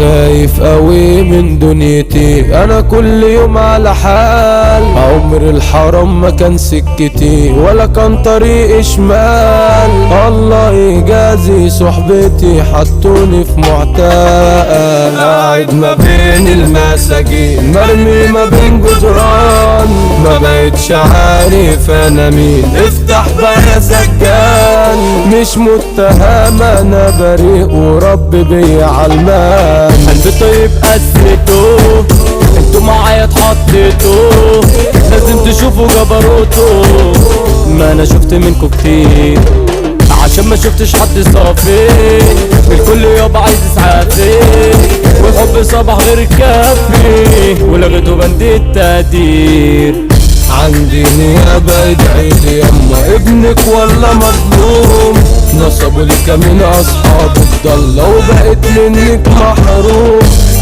خايف قوي من دنيتي، انا كل يوم على حال. عمر الحرام ما كان سكتي ولا كان طريق شمال. الله يجازي صحبتي حطوني في معتقل. قاعد ما بين المساجين مرمي ما بين جدران، ما بقتش عارف انا مين، افتح بقى يا سجان. مش متهم انا بريء ورب بيا علمان. قلبي طيب قسيته، انتوا معايا اتحطيتوا، لازم تشوفوا جبروته. ما انا شفت منكوا كتير عشان ما شفتش حد صافي، الكل يابا عايز يسعافي، والحب صباح غير كافي، ولغيته بند التقدير. عندي نيابة ادعي لي يما ابنك ولا مظلوم، نصبوا لك من اصحاب الضالة وبقيت منك محروم.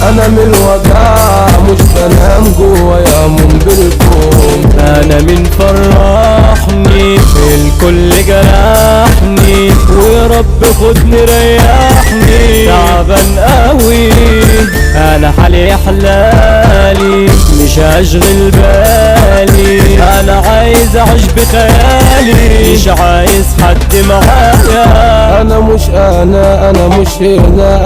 انا من الوجع مش بنام جوايا بالكون. انا من فرحني الكل جرحني، ويا رب خدني ريحني، تعبان قوي انا حالي حلالي، مش هشغل بالي، انا عايز اعيش بخيالي، مش عايز حد معايا. انا مش هنا،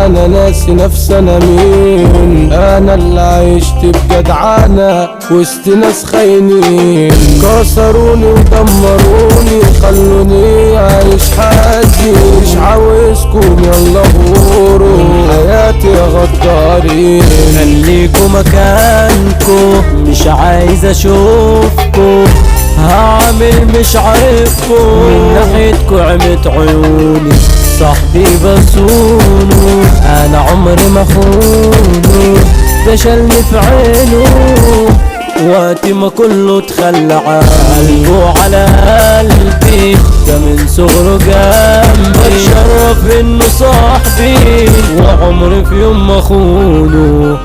انا ناسي نفسي انا مين. انا اللي عشت بجدعانة وسط ناس خاينين، كسروني ودمروني وخلوني عايش حزين. مش عاوزكم يلا غوروا من حياتي يا غدارين. خليكوا مكانكوا مش عايز اشوفكوا، هعمل مش عارفكوا، من ناحيتكوا عمت عيوني، صاحبي بصونه انا عمري ما خونه، ده شالني في عينه وقت ما كله اتخلى قلبه على قلبي، ده من صغره جنبي، بتشرف انه صاحبي وعمري في يوم ما خونه.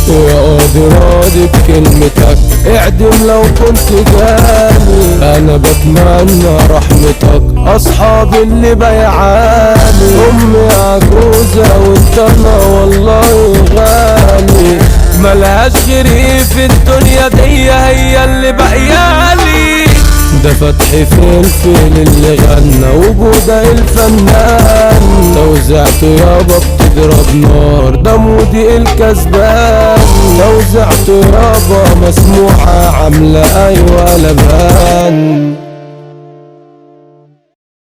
يا قاضي راضي بكلمتك اعدم لو كنت جاني، انا بتمنى رحمتك اصحابي اللي بيعاني. امي عجوزة والضنا والله غالي، ملهاش غيري في الدنيا دي هي اللي بقيالي. ده فتحي فلفل اللي غنى وجوده الفنان، توزعته يابا بتضرب نار، ده مودي الكسبان. توزعته يابا مسموعة عاملة ايوه لبان.